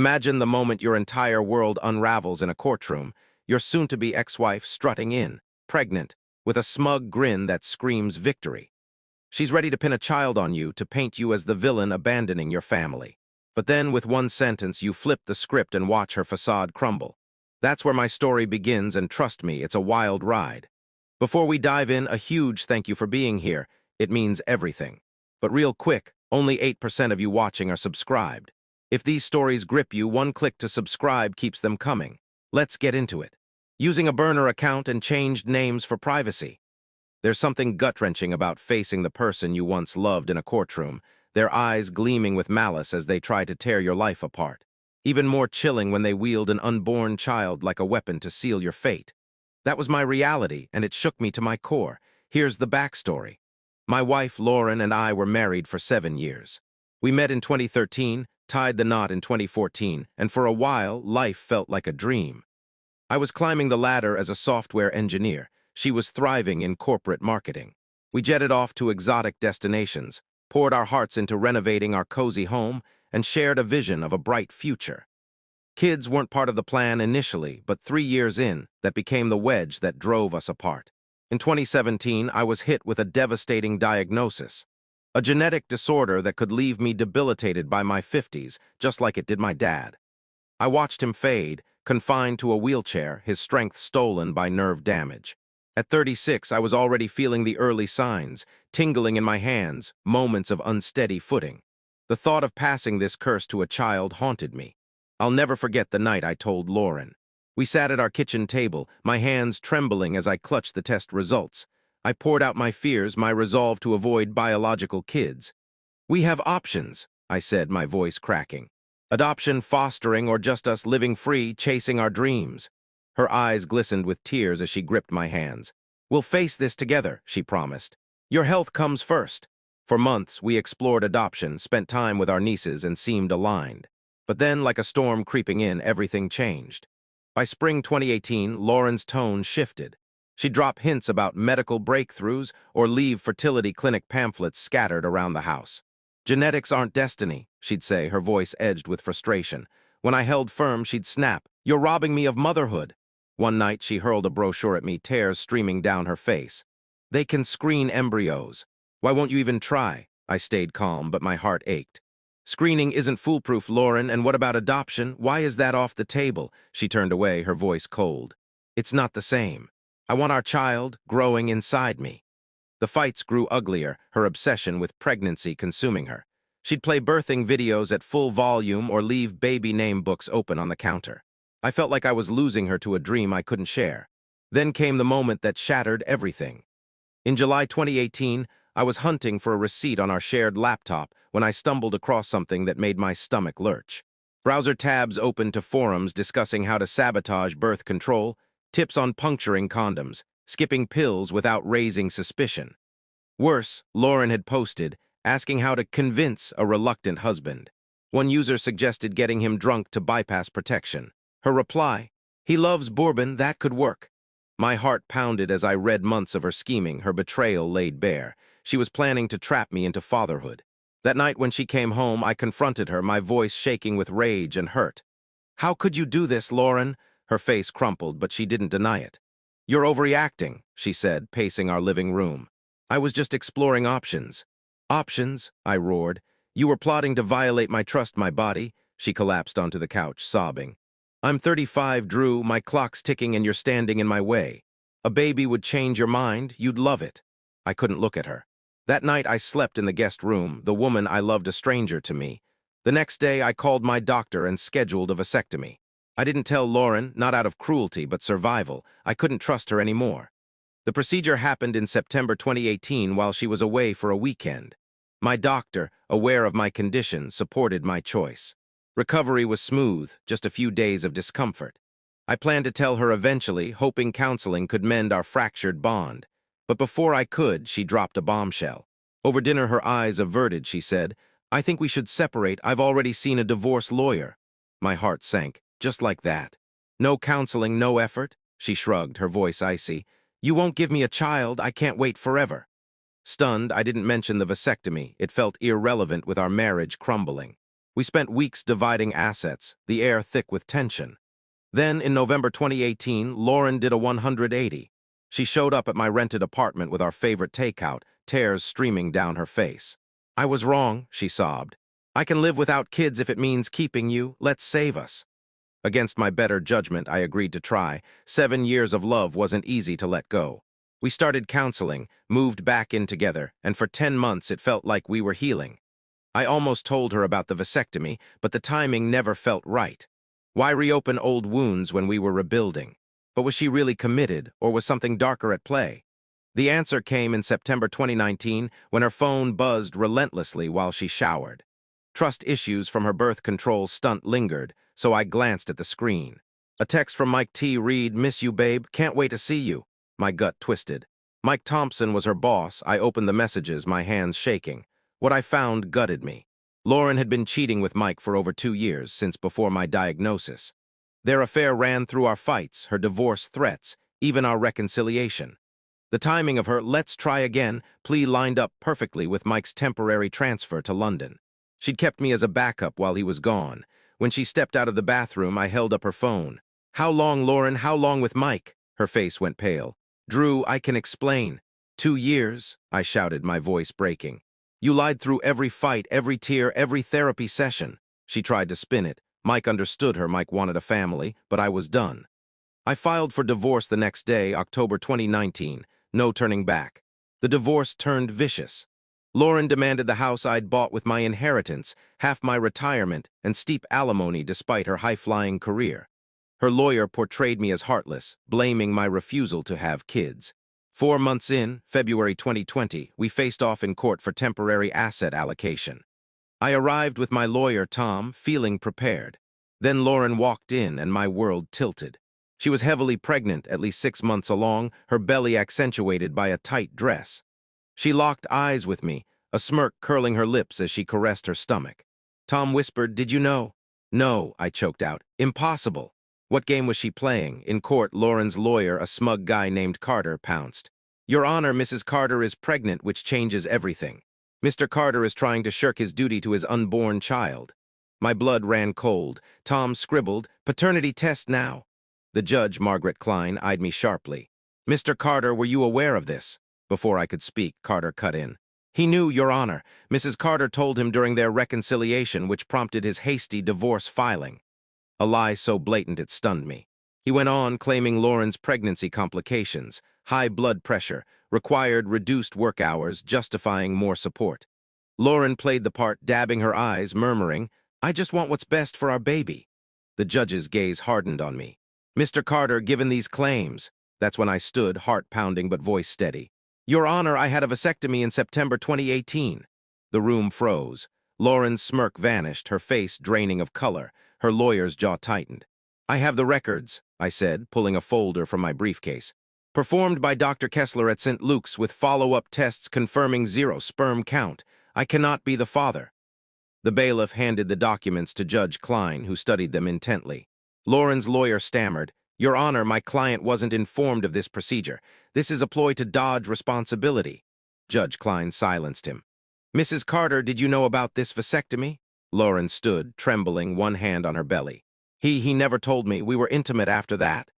Imagine the moment your entire world unravels in a courtroom, your soon-to-be ex-wife strutting in, pregnant, with a smug grin that screams victory. She's ready to pin a child on you to paint you as the villain abandoning your family. But then, with one sentence, you flip the script and watch her facade crumble. That's where my story begins, and trust me, it's a wild ride. Before we dive in, a huge thank you for being here. It means everything. But real quick, only 8% of you watching are subscribed. If these stories grip you, one click to subscribe keeps them coming. Let's get into it. Using a burner account and changed names for privacy. There's something gut-wrenching about facing the person you once loved in a courtroom, their eyes gleaming with malice as they try to tear your life apart. Even more chilling when they wield an unborn child like a weapon to seal your fate. That was my reality, and it shook me to my core. Here's the backstory. My wife, Lauren, and I were married for 7 years. We met in 2013, tied the knot in 2014, and for a while, life felt like a dream. I was climbing the ladder as a software engineer. She was thriving in corporate marketing. We jetted off to exotic destinations, poured our hearts into renovating our cozy home, and shared a vision of a bright future. Kids weren't part of the plan initially, but 3 years in, that became the wedge that drove us apart. In 2017, I was hit with a devastating diagnosis. A genetic disorder that could leave me debilitated by my 50s, just like it did my dad. I watched him fade, confined to a wheelchair, his strength stolen by nerve damage. At 36, I was already feeling the early signs, tingling in my hands, moments of unsteady footing. The thought of passing this curse to a child haunted me. I'll never forget the night I told Lauren. We sat at our kitchen table, my hands trembling as I clutched the test results. I poured out my fears, my resolve to avoid biological kids. "We have options," I said, my voice cracking. "Adoption, fostering, or just us living free, chasing our dreams." Her eyes glistened with tears as she gripped my hands. "We'll face this together," she promised. "Your health comes first." For months, we explored adoption, spent time with our nieces, and seemed aligned. But then, like a storm creeping in, everything changed. By spring 2018, Lauren's tone shifted. She'd drop hints about medical breakthroughs or leave fertility clinic pamphlets scattered around the house. "Genetics aren't destiny," she'd say, her voice edged with frustration. When I held firm, she'd snap, "You're robbing me of motherhood." One night, she hurled a brochure at me, tears streaming down her face. "They can screen embryos. Why won't you even try?" I stayed calm, but my heart ached. "Screening isn't foolproof, Lauren, and what about adoption? Why is that off the table?" She turned away, her voice cold. "It's not the same. I want our child growing inside me." The fights grew uglier, her obsession with pregnancy consuming her. She'd play birthing videos at full volume or leave baby name books open on the counter. I felt like I was losing her to a dream I couldn't share. Then came the moment that shattered everything. In July 2018, I was hunting for a receipt on our shared laptop when I stumbled across something that made my stomach lurch. Browser tabs opened to forums discussing how to sabotage birth control, tips on puncturing condoms, skipping pills without raising suspicion. Worse, Lauren had posted, asking how to convince a reluctant husband. One user suggested getting him drunk to bypass protection. Her reply, "He loves bourbon, that could work." My heart pounded as I read months of her scheming, her betrayal laid bare. She was planning to trap me into fatherhood. That night when she came home, I confronted her, my voice shaking with rage and hurt. "How could you do this, Lauren?" Her face crumpled, but she didn't deny it. "You're overreacting," she said, pacing our living room. "I was just exploring options." "Options?" I roared. "You were plotting to violate my trust, my body." She collapsed onto the couch, sobbing. "I'm 35, Drew, my clock's ticking and you're standing in my way. A baby would change your mind, you'd love it." I couldn't look at her. That night I slept in the guest room, the woman I loved a stranger to me. The next day I called my doctor and scheduled a vasectomy. I didn't tell Lauren, not out of cruelty, but survival. I couldn't trust her anymore. The procedure happened in September 2018 while she was away for a weekend. My doctor, aware of my condition, supported my choice. Recovery was smooth, just a few days of discomfort. I planned to tell her eventually, hoping counseling could mend our fractured bond. But before I could, she dropped a bombshell. Over dinner, her eyes averted, she said, "I think we should separate. I've already seen a divorce lawyer." My heart sank, just like that. "No counseling, no effort?" She shrugged, her voice icy. "You won't give me a child. I can't wait forever." Stunned, I didn't mention the vasectomy. It felt irrelevant with our marriage crumbling. We spent weeks dividing assets, the air thick with tension. Then, in November 2018, Lauren did a 180. She showed up at my rented apartment with our favorite takeout, tears streaming down her face. "I was wrong," she sobbed. "I can live without kids if it means keeping you. Let's save us." Against my better judgment, I agreed to try. 7 years of love wasn't easy to let go. We started counseling, moved back in together, and for 10 months it felt like we were healing. I almost told her about the vasectomy, but the timing never felt right. Why reopen old wounds when we were rebuilding? But was she really committed, or was something darker at play? The answer came in September 2019 when her phone buzzed relentlessly while she showered. Trust issues from her birth control stunt lingered, so I glanced at the screen. A text from Mike T. read, "Miss you, babe. Can't wait to see you." My gut twisted. Mike Thompson was her boss. I opened the messages, my hands shaking. What I found gutted me. Lauren had been cheating with Mike for over 2 years, since before my diagnosis. Their affair ran through our fights, her divorce threats, even our reconciliation. The timing of her "let's try again" plea lined up perfectly with Mike's temporary transfer to London. She'd kept me as a backup while he was gone. When she stepped out of the bathroom, I held up her phone. "How long, Lauren? How long with Mike?" Her face went pale. "Drew, I can explain." 2 years, I shouted, my voice breaking. "You lied through every fight, every tear, every therapy session." She tried to spin it. Mike understood her. Mike wanted a family, but I was done. I filed for divorce the next day, October 2019. No turning back. The divorce turned vicious. Lauren demanded the house I'd bought with my inheritance, half my retirement, and steep alimony despite her high-flying career. Her lawyer portrayed me as heartless, blaming my refusal to have kids. 4 months in, February 2020, we faced off in court for temporary asset allocation. I arrived with my lawyer, Tom, feeling prepared. Then Lauren walked in and my world tilted. She was heavily pregnant, at least 6 months along, her belly accentuated by a tight dress. She locked eyes with me, a smirk curling her lips as she caressed her stomach. Tom whispered, "Did you know?" "No," I choked out. "Impossible." What game was she playing? In court, Lauren's lawyer, a smug guy named Carter, pounced. "Your Honor, Mrs. Carter is pregnant, which changes everything. Mr. Carter is trying to shirk his duty to his unborn child." My blood ran cold. Tom scribbled, "Paternity test now." The judge, Margaret Klein, eyed me sharply. "Mr. Carter, were you aware of this?" Before I could speak, Carter cut in. "He knew, Your Honor. Mrs. Carter told him during their reconciliation, which prompted his hasty divorce filing." A lie so blatant it stunned me. He went on, claiming Lauren's pregnancy complications, high blood pressure, required reduced work hours, justifying more support. Lauren played the part, dabbing her eyes, murmuring, "I just want what's best for our baby." The judge's gaze hardened on me. "Mr. Carter, given these claims..." That's when I stood, heart pounding but voice steady. "Your Honor, I had a vasectomy in September 2018. The room froze. Lauren's smirk vanished, her face draining of color. Her lawyer's jaw tightened. "I have the records," I said, pulling a folder from my briefcase. "Performed by Dr. Kessler at St. Luke's with follow-up tests confirming 0 sperm count. I cannot be the father." The bailiff handed the documents to Judge Klein, who studied them intently. Lauren's lawyer stammered, "Your Honor, my client wasn't informed of this procedure. This is a ploy to dodge responsibility." Judge Klein silenced him. "Mrs. Carter, did you know about this vasectomy?" Lauren stood, trembling, one hand on her belly. He never told me. We were intimate after that."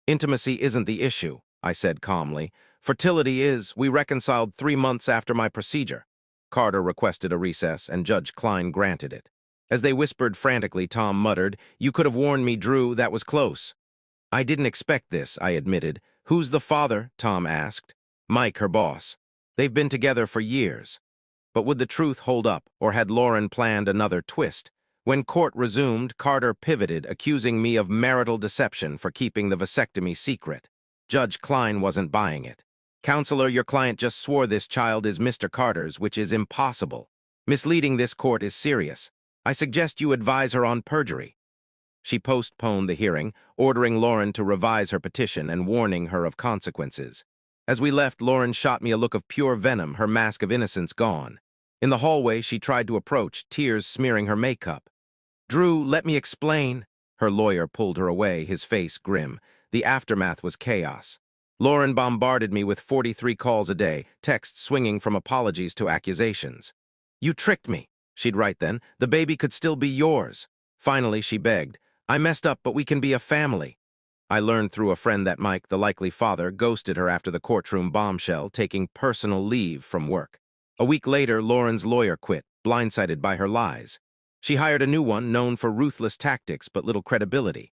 "Intimacy isn't the issue," I said calmly. "Fertility is. We reconciled 3 months after my procedure." Carter requested a recess, and Judge Klein granted it. As they whispered frantically, Tom muttered, "You could have warned me, Drew. That was close." "I didn't expect this," I admitted. "Who's the father?" Tom asked. "Mike, her boss. They've been together for years." But would the truth hold up, or had Lauren planned another twist? When court resumed, Carter pivoted, accusing me of marital deception for keeping the vasectomy secret. Judge Klein wasn't buying it. "Counselor, your client just swore this child is Mr. Carter's, which is impossible. Misleading this court is serious. I suggest you advise her on perjury." She postponed the hearing, ordering Lauren to revise her petition and warning her of consequences. As we left, Lauren shot me a look of pure venom, her mask of innocence gone. In the hallway, she tried to approach, tears smearing her makeup. "Drew, let me explain." Her lawyer pulled her away, his face grim. The aftermath was chaos. Lauren bombarded me with 43 calls a day, texts swinging from apologies to accusations. "You tricked me," She'd write then. The baby could still be yours. Finally, she begged. I messed up, but we can be a family. I learned through a friend that Mike, the likely father, ghosted her after the courtroom bombshell, taking personal leave from work. A week later, Lauren's lawyer quit, blindsided by her lies. She hired a new one known for ruthless tactics but little credibility.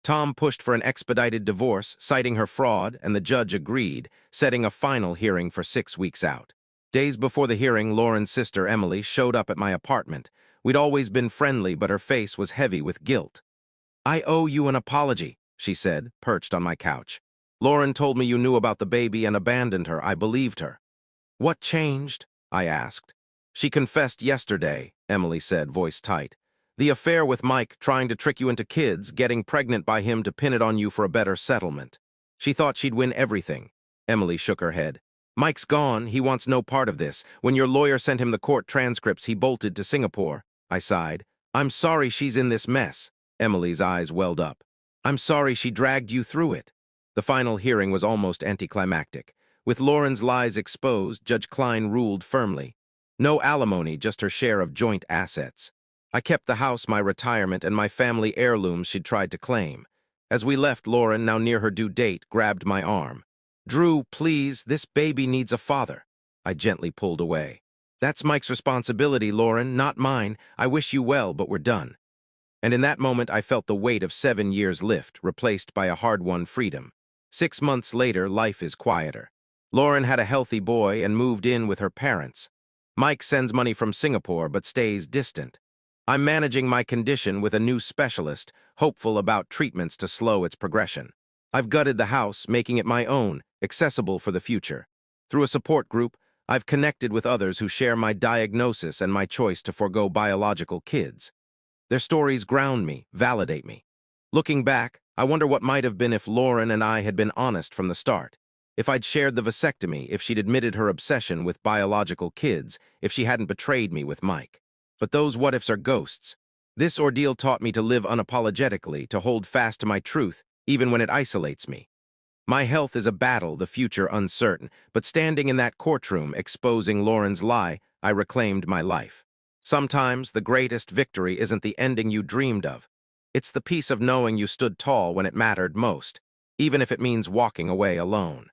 Tom pushed for an expedited divorce, citing her fraud, and the judge agreed, setting a final hearing for 6 weeks out. Days before the hearing, Lauren's sister, Emily, showed up at my apartment. We'd always been friendly, but her face was heavy with guilt. I owe you an apology, she said, perched on my couch. Lauren told me you knew about the baby and abandoned her. I believed her. What changed? I asked. She confessed yesterday, Emily said, voice tight. The affair with Mike, trying to trick you into kids, getting pregnant by him to pin it on you for a better settlement. She thought she'd win everything. Emily shook her head. Mike's gone. He wants no part of this. When your lawyer sent him the court transcripts, he bolted to Singapore. I sighed. I'm sorry she's in this mess. Emily's eyes welled up. I'm sorry she dragged you through it. The final hearing was almost anticlimactic. With Lauren's lies exposed, Judge Klein ruled firmly. No alimony, just her share of joint assets. I kept the house, my retirement, and my family heirlooms she'd tried to claim. As we left, Lauren, now near her due date, grabbed my arm. Drew, please, this baby needs a father. I gently pulled away. That's Mike's responsibility, Lauren, not mine. I wish you well, but we're done. And in that moment, I felt the weight of 7 years lift, replaced by a hard-won freedom. 6 months later, life is quieter. Lauren had a healthy boy and moved in with her parents. Mike sends money from Singapore, but stays distant. I'm managing my condition with a new specialist, hopeful about treatments to slow its progression. I've gutted the house, making it my own, accessible for the future. Through a support group, I've connected with others who share my diagnosis and my choice to forego biological kids. Their stories ground me, validate me. Looking back, I wonder what might have been if Lauren and I had been honest from the start. If I'd shared the vasectomy, if she'd admitted her obsession with biological kids, if she hadn't betrayed me with Mike. But those what-ifs are ghosts. This ordeal taught me to live unapologetically, to hold fast to my truth, even when it isolates me. My health is a battle, the future uncertain, but standing in that courtroom, exposing Lauren's lie, I reclaimed my life. Sometimes the greatest victory isn't the ending you dreamed of. It's the peace of knowing you stood tall when it mattered most, even if it means walking away alone.